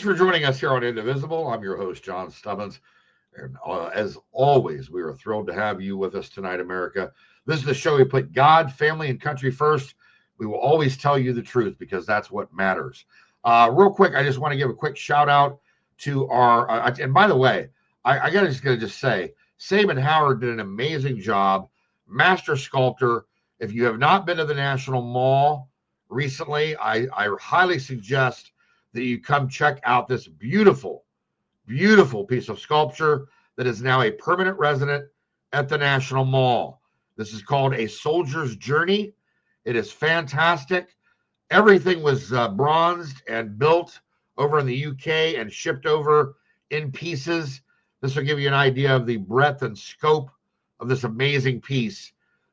for joining us here on Indivisible. I'm your host, John Stubbins. And as always, we are thrilled to have you with us tonight, America. This is the show we put God, family, and country first. We will always tell you the truth because that's what matters. Real quick, I just want to give a quick shout out to our, and by the way, I gotta just say, Saban Howard did an amazing job, master sculptor. If you have not been to the National Mall recently, I highly suggest that you come check out this beautiful, beautiful piece of sculpture that is now a permanent resident at the National Mall. This is called A Soldier's Journey. It is fantastic. Everything was bronzed and built over in the UK and shipped over in pieces. This will give you an idea of the breadth and scope of this amazing piece.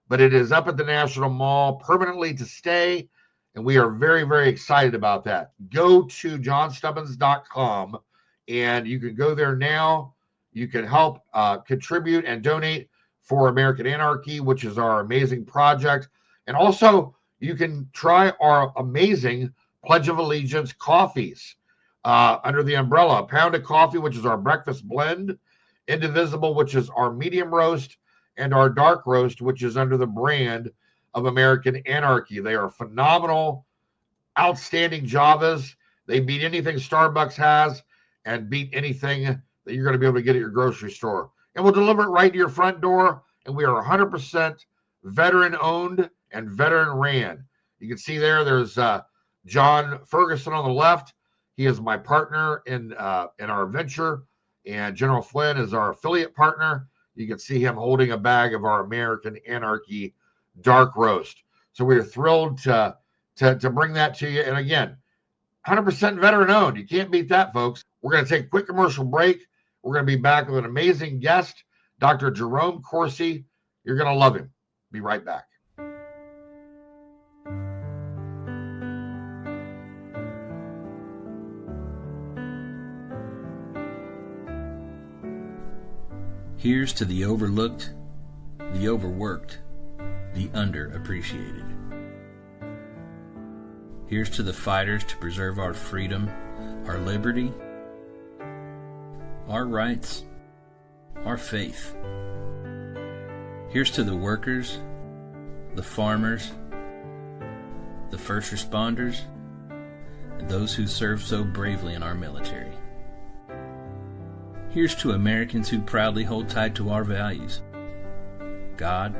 But it is up at the National Mall permanently to stay, and we are very, very excited about that. Go to JohnStubbins.com, and you can go there now. You can help contribute and donate for American Anarchy, which is our amazing project. And also, you can try our amazing Pledge of Allegiance coffees under the umbrella. A pound of coffee, which is our breakfast blend. Indivisible, which is our medium roast. And our dark roast, which is under the brand of American Anarchy. They are phenomenal, outstanding Javas. They beat anything Starbucks has and beat anything that you're going to be able to get at your grocery store. And we'll deliver it right to your front door. And we are 100% veteran-owned and veteran-ran. You can see there's John Ferguson on the left. He is my partner in our venture. And General Flynn is our affiliate partner. You can see him holding a bag of our American Anarchy dark roast. So we are thrilled to bring that to you. And again, 100% veteran owned. You can't beat that, folks. We're going to take a quick commercial break. We're going to be back with an amazing guest, Dr. Jerome Corsi. You're going to love him. Be right back. Here's to the overlooked, the overworked, the underappreciated. Here's to the fighters to preserve our freedom, our liberty, our rights, our faith. Here's to the workers, the farmers, the first responders, and those who serve so bravely in our military. Here's to Americans who proudly hold tight to our values: God,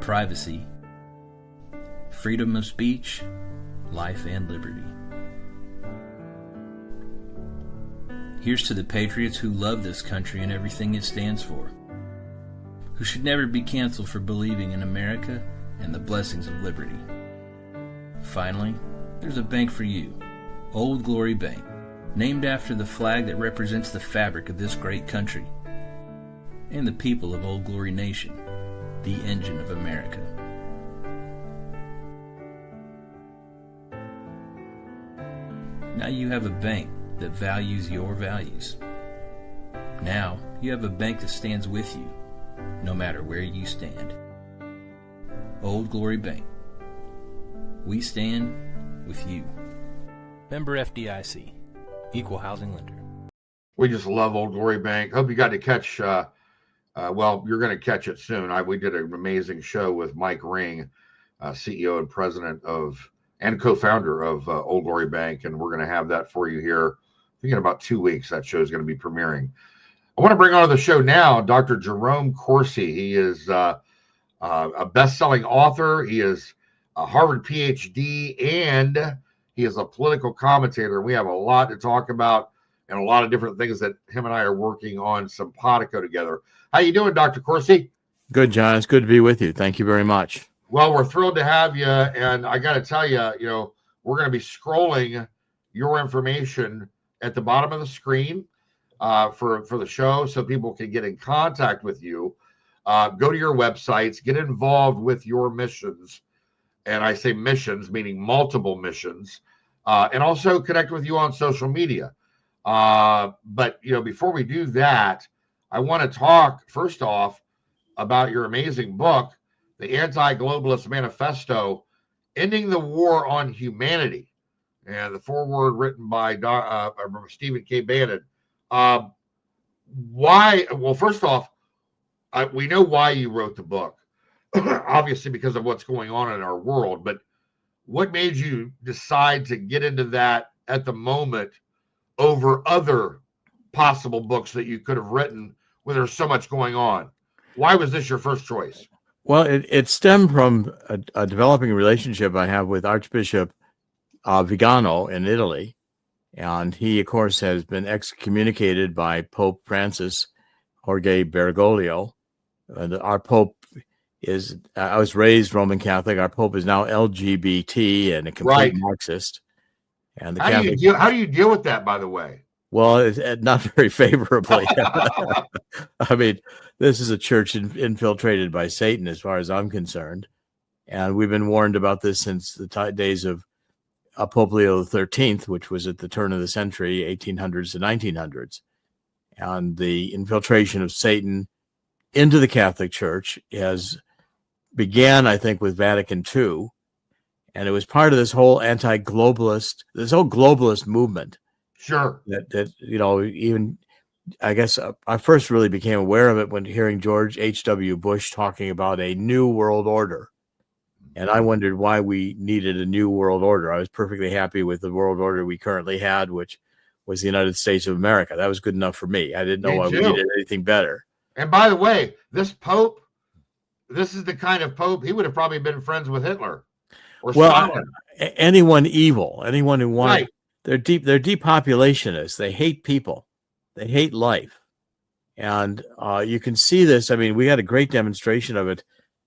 privacy, freedom of speech, life and liberty. Here's to the patriots who love this country and everything it stands for, who should never be canceled for believing in America and the blessings of liberty. Finally, there's a bank for you, Old Glory Bank, named after the flag that represents the fabric of this great country and the people of Old Glory Nation, the engine of America. Now you have a bank that values your values. Now you have a bank that stands with you, no matter where you stand. Old Glory Bank. We stand with you. Member FDIC. Equal housing lender. We just love Old Glory Bank. Hope you got to catch, well, you're going to catch it soon. We did an amazing show with Mike Ring, CEO and president and co-founder of Old Glory Bank, and we're going to have that for you here. I think in about 2 weeks, that show is going to be premiering. I want to bring on the show now Dr. Jerome Corsi. He is a best-selling author. He is a Harvard PhD, and he is a political commentator. We have a lot to talk about and a lot of different things that him and I are working on simpatico together. How you doing, Dr. Corsi? Good, John. It's good to be with you. Thank you very much. Well, we're thrilled to have you. And I got to tell you, we're going to be scrolling your information at the bottom of the screen for the show so people can get in contact with you. Go to your websites, get involved with your missions. And I say missions, meaning multiple missions. And also connect with you on social media. But, before we do that, I want to talk, first off, about your amazing book, The Anti-Globalist Manifesto, Ending the War on Humanity. and the foreword written by Stephen K. Bannon. Why? Well, first off, we know why you wrote the book, obviously because of what's going on in our world. But what made you decide to get into that at the moment over other possible books that you could have written where there's so much going on? Why was this your first choice? Well, it stemmed from a developing relationship I have with Archbishop Vigano in Italy. And he, of course, has been excommunicated by Pope Francis, Jorge Bergoglio. Our Pope is, I was raised Roman Catholic. Our Pope is now LGBT and a complete Marxist. And the how do you deal with that, by the way? Well, it's not very favorably. I mean, this is a church infiltrated by Satan, as far as I'm concerned. And we've been warned about this since the days of Pope Leo XIII, which was at the turn of the century, 1800s to 1900s. And the infiltration of Satan into the Catholic Church began, I think, with Vatican II. And it was part of this whole globalist movement. Sure. That even, I guess I first really became aware of it when hearing George H.W. Bush talking about a new world order. And I wondered why we needed a new world order. I was perfectly happy with the world order we currently had, which was the United States of America. That was good enough for me. I didn't know why we needed anything better. And by the way, this Pope, this is the kind of Pope, he would have probably been friends with Hitler or Stalin. Anyone evil, anyone who wants, they're depopulationists. They hate people. They hate life. And you can see this. I mean, we had a great demonstration of it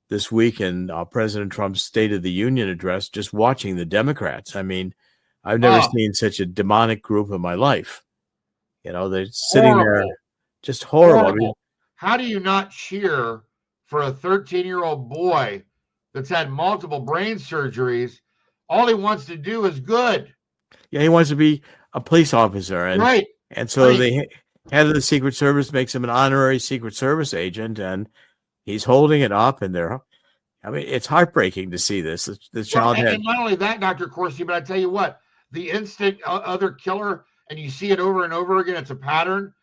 this week in President Trump's State of the Union address, just watching the Democrats. I mean, I've never seen such a demonic group in my life. They're sitting there, just horrible. I mean, how do you not cheer for a 13-year-old boy that's had multiple brain surgeries? All he wants to do is good. Yeah, he wants to be a police officer. And so the head of the Secret Service makes him an honorary Secret Service agent, and he's holding it up, and it's heartbreaking to see this. The child and not only that, Dr. Corsi, but I tell you what, the instant other killer, and you see it over and over again, it's a pattern.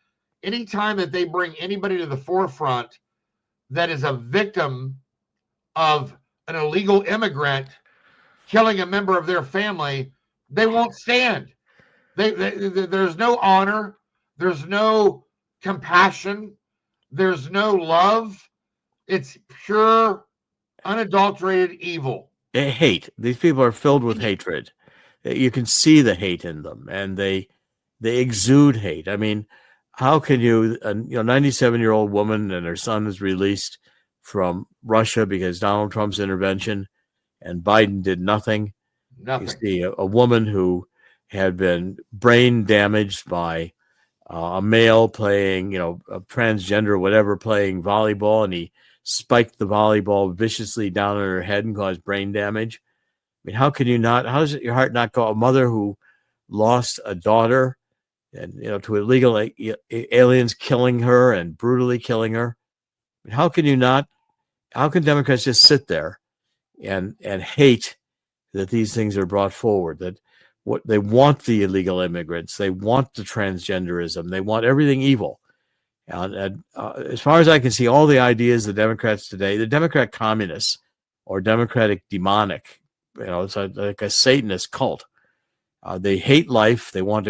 Anytime that they bring anybody to the forefront that is a victim of an illegal immigrant killing a member of their family, they won't stand. There's no honor. There's no compassion. There's no love. It's pure, unadulterated evil. Hate. These people are filled with hatred. You can see the hate in them, and they exude hate. I mean, how can you, 97-year-old woman and her son is released from Russia because Donald Trump's intervention, and Biden did nothing. You see a woman who had been brain damaged by a male playing, a transgender, whatever, playing volleyball, and he spiked the volleyball viciously down on her head and caused brain damage. I mean, how does your heart not go? A mother who lost a daughter and, to illegal aliens killing her and brutally killing her. I mean, how can Democrats just sit there and hate that these things are brought forward, that what they want, the illegal immigrants, they want the transgenderism, they want everything evil. And as far as I can see, all the ideas the Democrats today, the Democrat communists or Democratic demonic, it's like a Satanist cult. They hate life. They want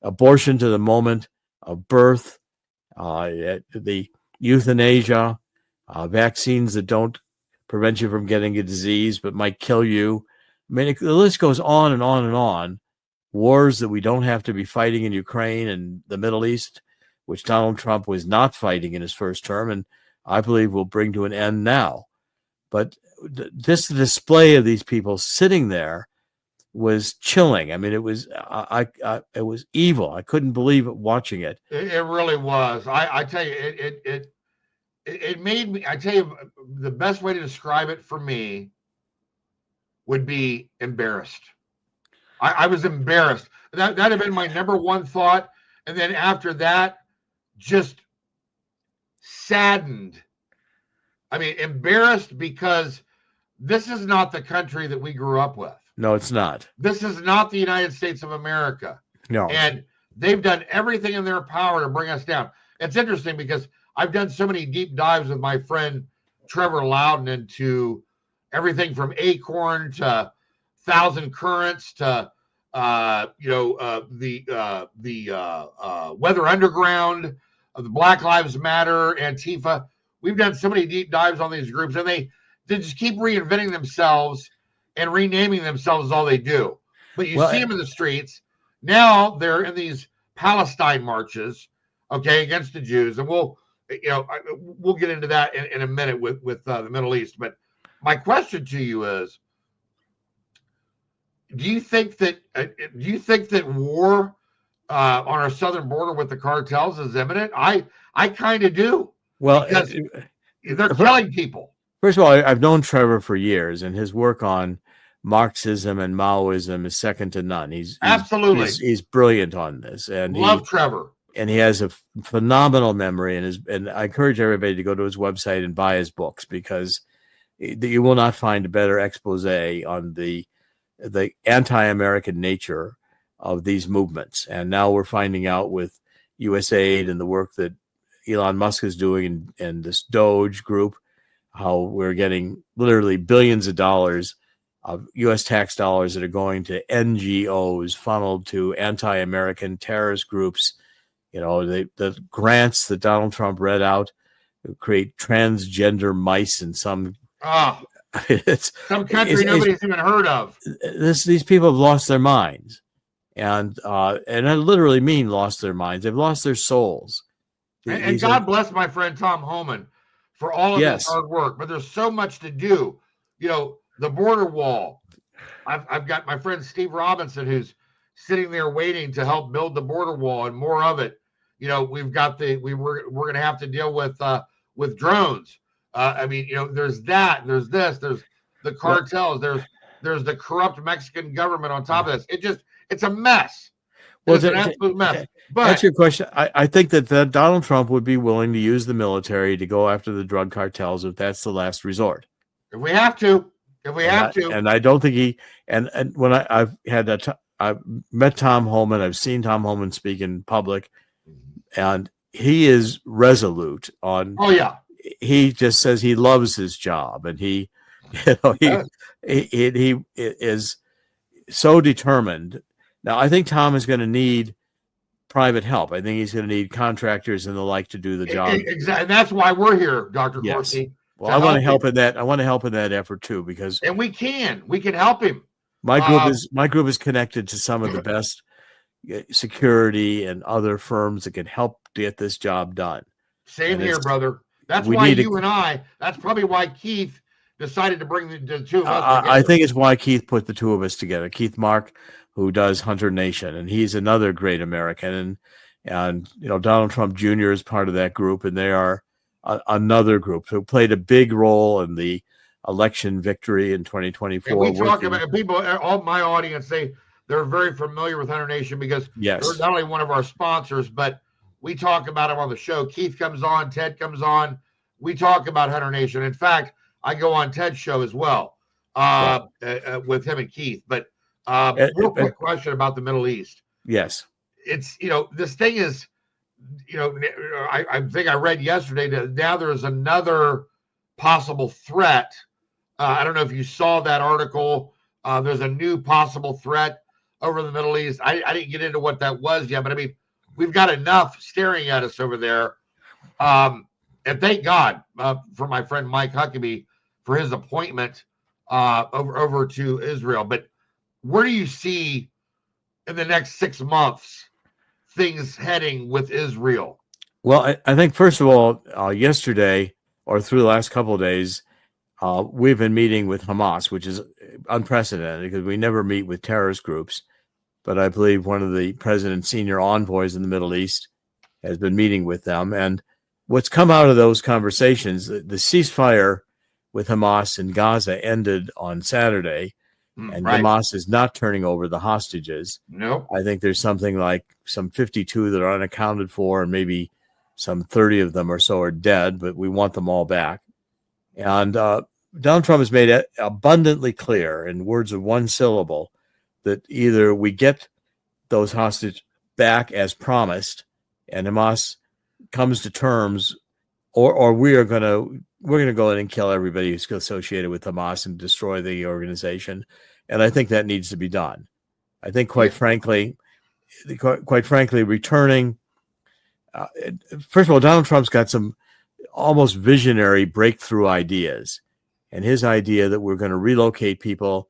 abortion to the moment of birth, the euthanasia, vaccines that don't prevent you from getting a disease but might kill you. I mean, the list goes on and on and on. Wars that we don't have to be fighting in Ukraine and the Middle East, which Donald Trump was not fighting in his first term, and I believe will bring to an end now. But this display of these people sitting there was chilling. I mean, it was it was evil. I couldn't believe it watching it. It really was. I tell you, it made me. I tell you, the best way to describe it for me would be embarrassed. I was embarrassed. That'd have been my number one thought, and then after that, just saddened. I mean, embarrassed because this is not the country that we grew up with. No, it's not. This is not the United States of America. No. And they've done everything in their power to bring us down. It's interesting because I've done so many deep dives with my friend Trevor Loudon into everything from Acorn to Thousand Currents to the Weather Underground, the Black Lives Matter, Antifa. We've done so many deep dives on these groups, and they just keep reinventing themselves and renaming themselves is all they do. But you see them in the streets. Now they're in these Palestine marches, okay, against the Jews. And we'll get into that in a minute with the Middle East. But my question to you is, do you think that war on our southern border with the cartels is imminent? I kind of do. Well, because they're killing people. First of all, I've known Trevor for years, and his work on Marxism and Maoism is second to none. He's brilliant on this, and love Trevor. And he has a phenomenal memory, and I encourage everybody to go to his website and buy his books, because you will not find a better expose on the anti-American nature of these movements. And now we're finding out with USAID and the work that Elon Musk is doing and this Doge group, how we're getting literally billions of dollars of U.S. tax dollars that are going to NGOs funneled to anti-American terrorist groups. The grants that Donald Trump read out create transgender mice in some some country nobody's even heard of. These people have lost their minds, and I literally mean lost their minds. They've lost their souls. And God bless my friend Tom Homan for all of his hard work. But there's so much to do. The border wall. I've got my friend Steve Robinson who's sitting there waiting to help build the border wall and more of it. We've got we're going to have to deal with drones. There's that. There's this. There's the cartels. There's the corrupt Mexican government on top of this. It's a mess. It's an absolute mess. But that's your question. I think that Donald Trump would be willing to use the military to go after the drug cartels if that's the last resort. If we have to. And I don't think he. And when I've met Tom Homan, I've seen Tom Homan speak in public, and he is resolute on. Oh yeah. He just says he loves his job, and he is so determined. Now, I think Tom is going to need private help. I think he's going to need contractors and the like to do the job. Exactly, and that's why we're here, Dr. Corsi. Well, I want to help in that. I want to help in that effort too, because we can help him. My group is connected to some of the best security and other firms that can help get this job done. Same here, brother. That's why that's probably why Keith decided to bring the two of us together. I think it's why Keith put the two of us together. Keith Mark, who does Hunter Nation, and he's another great American. And Donald Trump Jr. is part of that group, and they are another group who played a big role in the election victory in 2024. And we talk about people, all my audience, they're very familiar with Hunter Nation because they're not only one of our sponsors, but we talk about them on the show. Keith comes on, Ted comes on. We talk about Hunter Nation. In fact, I go on Ted's show as well with him and Keith. But real quick question about the Middle East. Yes. It's, this thing is, I think I read yesterday that now there's another possible threat. I don't know if you saw that article. There's a new possible threat over the Middle East. I didn't get into what that was yet, but we've got enough staring at us over there. And thank God for my friend Mike Huckabee for his appointment over to Israel. But where do you see in the next 6 months things heading with Israel? Well, I think, first of all, yesterday or through the last couple of days, we've been meeting with Hamas, which is unprecedented because we never meet with terrorist groups. But I believe one of the president's senior envoys in the Middle East has been meeting with them. And what's come out of those conversations, the ceasefire with Hamas in Gaza ended on Saturday, and Hamas is not turning over the hostages. No. I think there's something like some 52 that are unaccounted for, and maybe some 30 of them or so are dead, but we want them all back. And Donald Trump has made it abundantly clear in words of one syllable that either we get those hostages back as promised and Hamas comes to terms, or we're going to go in and kill everybody who's associated with Hamas and destroy the organization. And I think that needs to be done. I think, quite frankly, returning. First of all, Donald Trump's got some almost visionary breakthrough ideas, and his idea that we're going to relocate people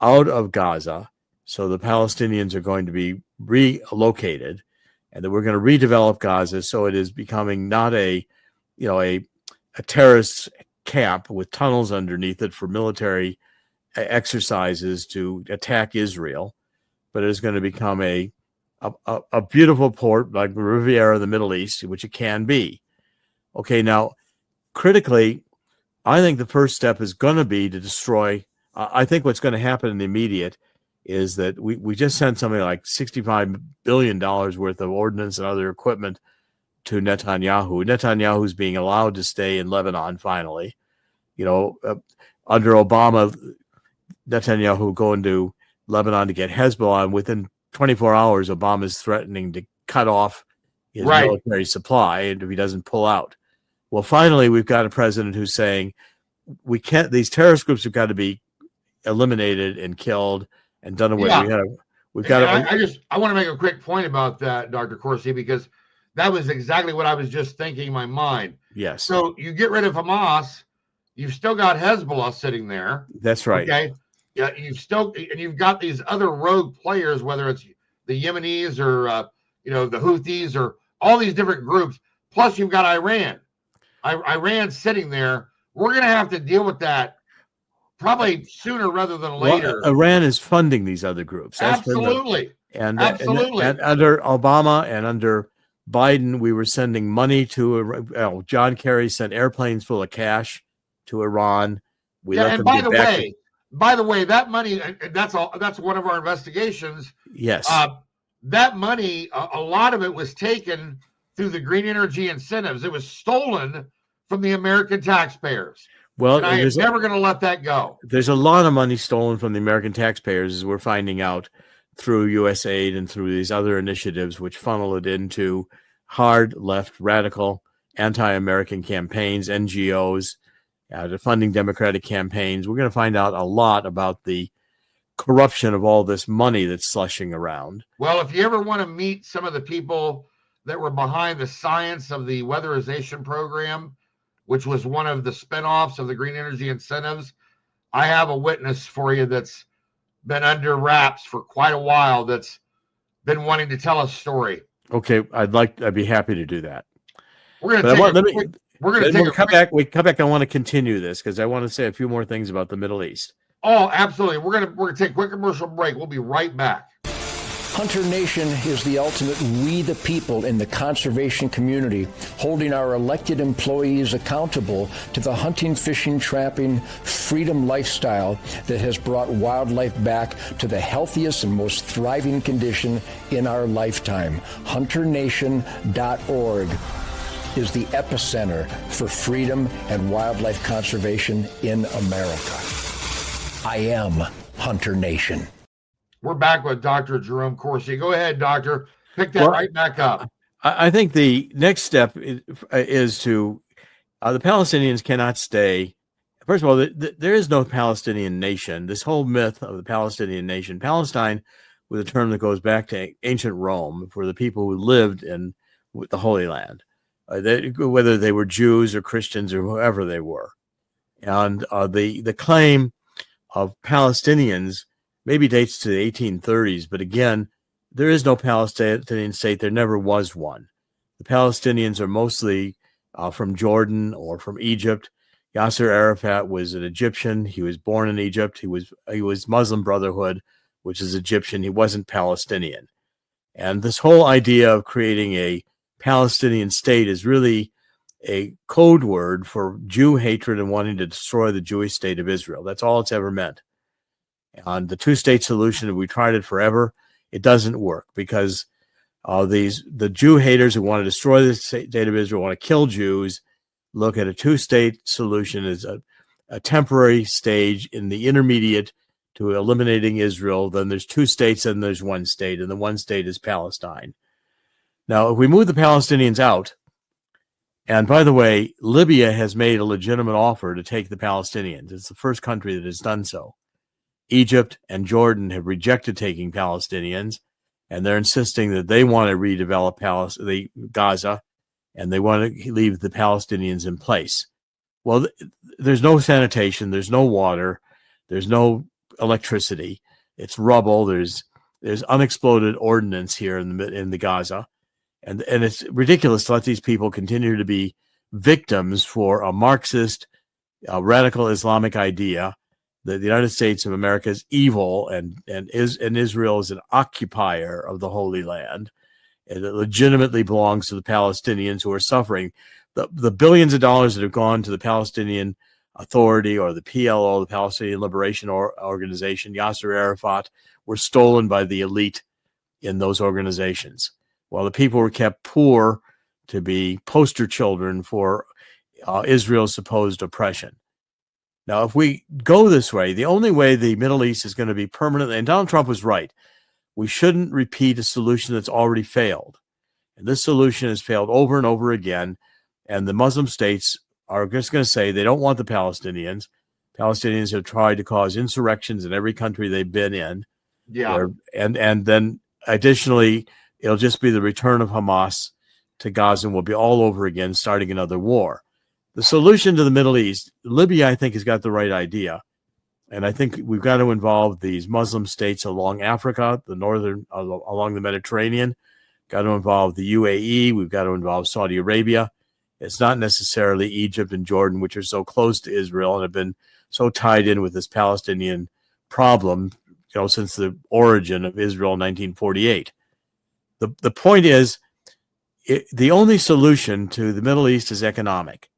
out of Gaza, so the Palestinians are going to be relocated, and that we're going to redevelop Gaza so it is becoming not a terrorist camp with tunnels underneath it for military exercises to attack Israel, but it is going to become a beautiful port like the Riviera of the Middle East, which it can be. Okay, now, critically, I think the first step is going to be to destroy. I think what's going to happen in the immediate is that we just sent something like $65 billion worth of ordnance and other equipment to Netanyahu. Netanyahu's being allowed to stay in Lebanon finally. Under Obama, Netanyahu going to Lebanon to get Hezbollah, and within 24 hours, Obama's threatening to cut off his military supply if he doesn't pull out. Well, finally, we've got a president who's saying these terrorist groups have got to be eliminated and killed and done away. Yeah. I want to make a quick point about that, Dr. Corsi, because that was exactly what I was just thinking in my mind. Yes. So you get rid of Hamas, you've still got Hezbollah sitting there. That's right. Okay. Yeah, you've got these other rogue players, whether it's the Yemenis or the Houthis or all these different groups. Plus, you've got Iran. Iran sitting there. We're going to have to deal with that probably sooner rather than later. Well, Iran is funding these other groups. Absolutely. Absolutely. And under Obama and under Biden, we were sending money to John Kerry sent airplanes full of cash to Iran. And by the way, that money, that's one of our investigations. Yes. That money, a lot of it was taken through the green energy incentives. It was stolen from the American taxpayers. Well, and I am never going to let that go. There's a lot of money stolen from the American taxpayers, as we're finding out through USAID and through these other initiatives, which funnel it into hard left, radical, anti-American campaigns, NGOs, to funding Democratic campaigns. We're going to find out a lot about the corruption of all this money that's slushing around. Well, if you ever want to meet some of the people that were behind the science of the weatherization program, which was one of the spinoffs of the green energy incentives, I have a witness for you that's been under wraps for quite a while, that's been wanting to tell a story. Okay, I'd be happy to do that. We're going to come back. We come back. I want to continue this because I want to say a few more things about the Middle East. Oh, absolutely. We're going to take a quick commercial break. We'll be right back. Hunter Nation is the ultimate we the people in the conservation community, holding our elected employees accountable to the hunting, fishing, trapping, freedom lifestyle that has brought wildlife back to the healthiest and most thriving condition in our lifetime. HunterNation.org is the epicenter for freedom and wildlife conservation in America. I am Hunter Nation. We're back with Dr. Jerome Corsi. Go ahead, Doctor. Pick that right back up. I think the next step is to the Palestinians cannot stay. First of all, there is no Palestinian nation. This whole myth of the Palestinian nation, Palestine, was a term that goes back to ancient Rome for the people who lived in the Holy Land, whether they were Jews or Christians or whoever they were. And the claim of Palestinians maybe dates to the 1830s, but again, there is no Palestinian state. There never was one. The Palestinians are mostly from Jordan or from Egypt. Yasser Arafat was an Egyptian. He was born in Egypt. He was Muslim Brotherhood, which is Egyptian. He wasn't Palestinian. And this whole idea of creating a Palestinian state is really a code word for Jew hatred and wanting to destroy the Jewish state of Israel. That's all it's ever meant. And the two-state solution, we tried it forever. It doesn't work because the Jew haters who want to destroy the state of Israel, want to kill Jews, look at a two-state solution as a temporary stage in the intermediate to eliminating Israel. Then there's two states and there's one state, and the one state is Palestine. Now, if we move the Palestinians out, and by the way, Libya has made a legitimate offer to take the Palestinians. It's the first country that has done so. Egypt and Jordan have rejected taking Palestinians, and they're insisting that they want to redevelop Gaza, and they want to leave the Palestinians in place. Well, there's no sanitation, there's no water, there's no electricity. It's rubble. There's unexploded ordnance here in the Gaza, and it's ridiculous to let these people continue to be victims for a Marxist, radical Islamic idea that the United States of America is evil and Israel is an occupier of the Holy Land, and it legitimately belongs to the Palestinians who are suffering. The billions of dollars that have gone to the Palestinian Authority or the PLO, the Palestinian Liberation Organization, Yasser Arafat, were stolen by the elite in those organizations, while the people were kept poor to be poster children for Israel's supposed oppression. Now, if we go this way, the only way the Middle East is going to be permanent, and Donald Trump was right, we shouldn't repeat a solution that's already failed. And this solution has failed over and over again, and the Muslim states are just going to say they don't want the Palestinians. Palestinians have tried to cause insurrections in every country they've been in. Yeah. And then additionally, it'll just be the return of Hamas to Gaza, and we'll be all over again, starting another war. The solution to the Middle East, Libya, I think, has got the right idea. And I think we've got to involve these Muslim states along Africa, along the Mediterranean, got to involve the UAE, we've got to involve Saudi Arabia. It's not necessarily Egypt and Jordan, which are so close to Israel and have been so tied in with this Palestinian problem, since the origin of Israel in 1948. The point is, the only solution to the Middle East is economic.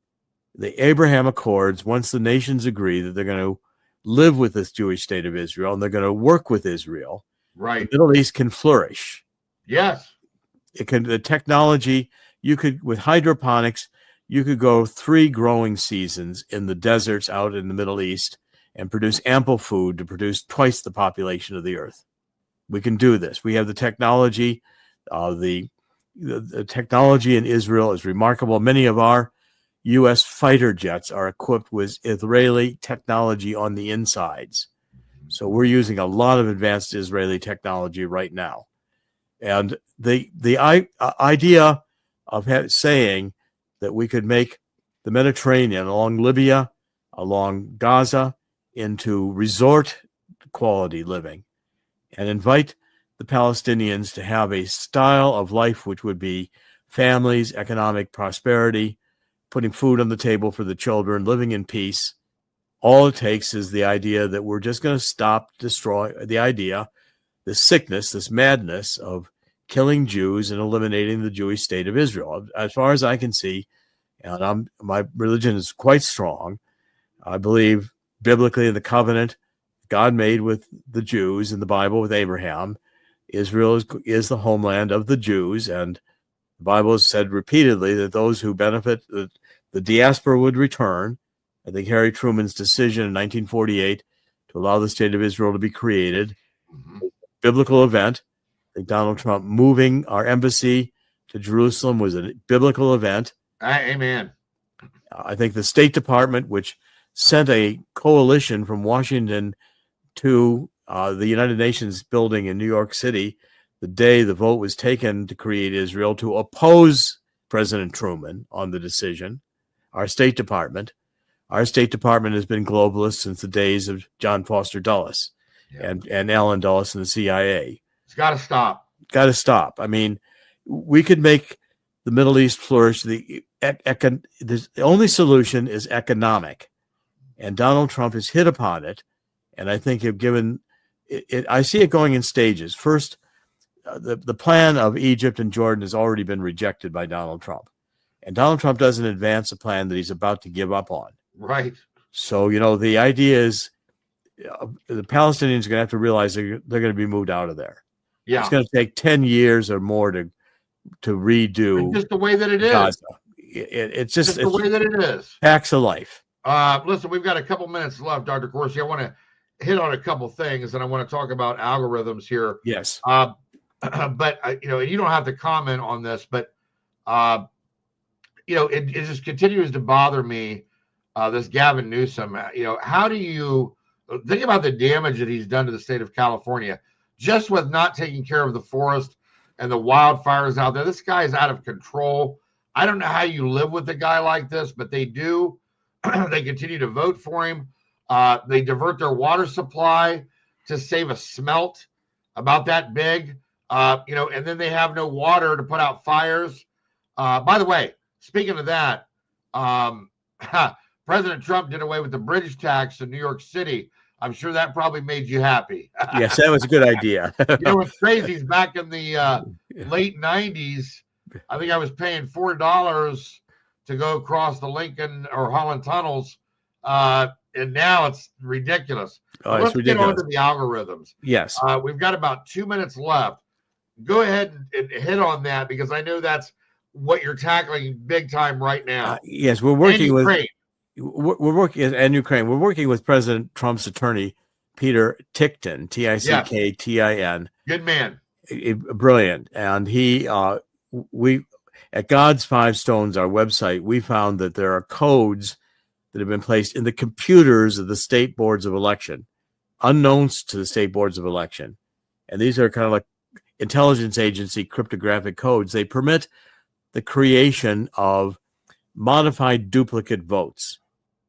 The Abraham Accords, once the nations agree that they're going to live with this Jewish state of Israel and they're going to work with Israel, right, the Middle East can flourish. Yes. The technology, with hydroponics, you could go 3 growing seasons in the deserts out in the Middle East and produce ample food to produce twice the population of the earth. We can do this. We have the technology. The technology in Israel is remarkable. Many of our U.S. fighter jets are equipped with Israeli technology on the insides. So we're using a lot of advanced Israeli technology right now. And the idea of saying that we could make the Mediterranean along Libya, along Gaza, into resort quality living and invite the Palestinians to have a style of life which would be families, economic prosperity, putting food on the table for the children, living in peace. All it takes is the idea that we're just going to destroy this sickness, this madness of killing Jews and eliminating the Jewish state of Israel. As far as I can see, and my religion is quite strong, I believe biblically in the covenant God made with the Jews in the Bible with Abraham. Israel is the homeland of the Jews, and the Bible has said repeatedly that those who benefit, the diaspora would return. I think Harry Truman's decision in 1948 to allow the state of Israel to be created, biblical event. I think Donald Trump moving our embassy to Jerusalem was a biblical event. Amen. I think the State Department, which sent a coalition from Washington to the United Nations building in New York City the day the vote was taken to create Israel, to oppose President Truman on the decision. Our State Department has been globalist since the days of John Foster Dulles and Allen Dulles and the CIA. It's got to stop. Got to stop. I mean, we could make the Middle East flourish. The only solution is economic, and Donald Trump has hit upon it. And I think I see it going in stages. First, the plan of Egypt and Jordan has already been rejected by Donald Trump, and Donald Trump doesn't advance a plan that he's about to give up on. Right. So the idea is the Palestinians are going to have to realize they're going to be moved out of there. Yeah. It's going to take 10 years or more to redo. Just the way that it is. Gaza. It's just the way that it is. Facts of life. Listen, we've got a couple minutes left, Dr. Corsi. I want to hit on a couple things, and I want to talk about algorithms here. Yes. But you know, you don't have to comment on this, but you know, it just continues to bother me. This Gavin Newsom. You know, how do you think about the damage that he's done to the state of California just with not taking care of the forest and the wildfires out there? This guy is out of control. I don't know how you live with a guy like this, but they do. They continue to vote for him. They divert their water supply to save a smelt about that big, you know, and then they have no water to put out fires. By the way, speaking of that, President Trump did away with the bridge tax in New York City. I'm sure that probably made you happy. Yes, that was a good idea. You know what's crazy is back in the late 90s, I think I was paying $4 to go across the Lincoln or Holland tunnels, and now it's ridiculous. Oh, Let's it's ridiculous. get on to the algorithms. Yes. We've got about 2 minutes left. Go ahead and hit on that because I know that's what you're tackling big time right now. Yes, we're working with Ukraine. We're working with President Trump's attorney, Peter Ticktin, Ticktin. Good man. Brilliant. And we at God's Five Stones, our website, we found that there are codes that have been placed in the computers of the state boards of election, unknowns to the state boards of election. And these are kind of like intelligence agency cryptographic codes. They permit the creation of modified duplicate votes.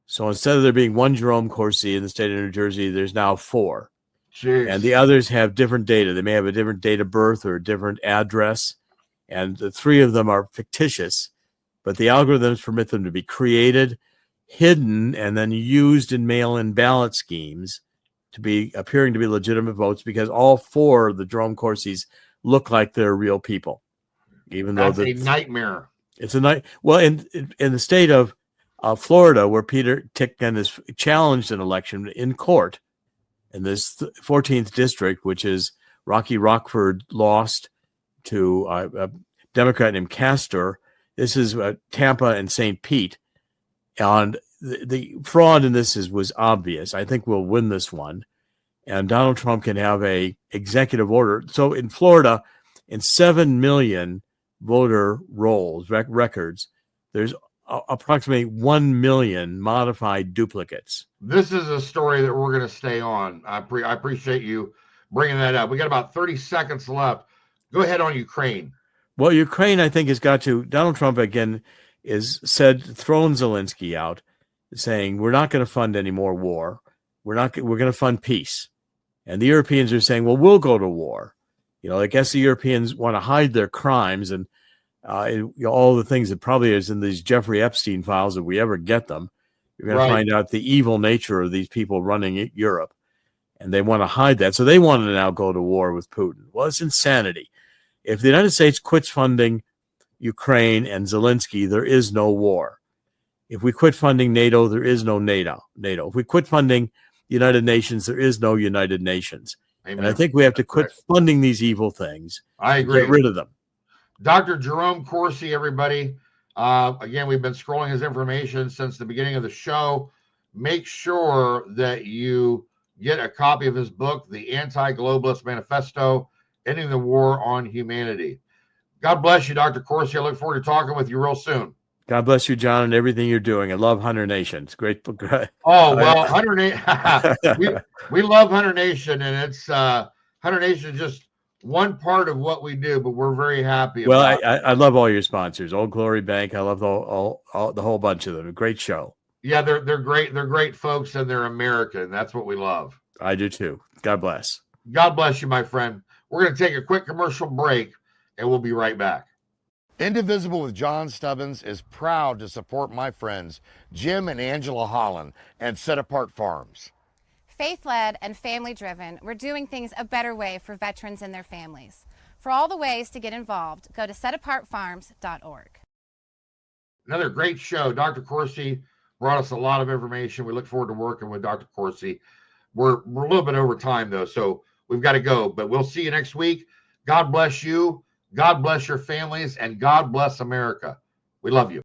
So instead of there being one Jerome Corsi in the state of New Jersey, there's now 4. Jeez. And the others have different data. They may have a different date of birth or a different address. And the 3 of them are fictitious, but the algorithms permit them to be created, hidden, and then used in mail-in ballot schemes to be appearing to be legitimate votes because all 4 of the Jerome Corsis look like they're real people. Even though that's a nightmare. It's a night. Well, in the state of Florida, where Peter Ticktin has challenged an election in court, in this 14th district, which is Rocky Rockford lost to a Democrat named Castor. This is Tampa and St. Pete. And the fraud in this was obvious. I think we'll win this one. And Donald Trump can have a executive order. So in Florida, in 7 million voter rolls, records, there's approximately 1 million modified duplicates. This is a story that we're going to stay on. I appreciate you bringing that up. We got about 30 seconds left. Go ahead on Ukraine. Well, Ukraine, I think, has got to. Donald Trump again thrown Zelensky out, saying we're not going to fund any more war. We're going to fund peace. And the Europeans are saying, well, we'll go to war. You know, I guess the Europeans want to hide their crimes and all the things that probably is in these Jeffrey Epstein files, if we ever get them. You're going to find out the evil nature of these people running Europe. And they want to hide that. So they want to now go to war with Putin. Well, it's insanity. If the United States quits funding Ukraine and Zelensky, there is no war. If we quit funding NATO, there is no NATO. If we quit funding the United Nations, there is no United Nations. Amen. And I think we have to quit funding these evil things. I agree. Get rid of them. Dr. Jerome Corsi, everybody. Again, we've been scrolling his information since the beginning of the show. Make sure that you get a copy of his book, The Anti-Globalist Manifesto, Ending the War on Humanity. God bless you, Dr. Corsi. I look forward to talking with you real soon. God bless you, John, and everything you're doing. I love Hunter Nation. It's great. Oh, well, Hunter Nation. we love Hunter Nation, and it's Hunter Nation is just one part of what we do, but we're very happy. Well, I love all your sponsors. Old Glory Bank. I love the whole bunch of them. A great show. Yeah, they're great. They're great folks, and they're American. That's what we love. I do too. God bless. God bless you, my friend. We're going to take a quick commercial break, and we'll be right back. Indivisible with John Stubbins is proud to support my friends Jim and Angela Holland and Set Apart Farms. Faith-led and family-driven, we're doing things a better way for veterans and their families. For all the ways to get involved, go to setapartfarms.org. Another great show. Dr. Corsi brought us a lot of information. We look forward to working with Dr. Corsi. We're a little bit over time, though, so we've got to go. But we'll see you next week. God bless you. God bless your families, and God bless America. We love you.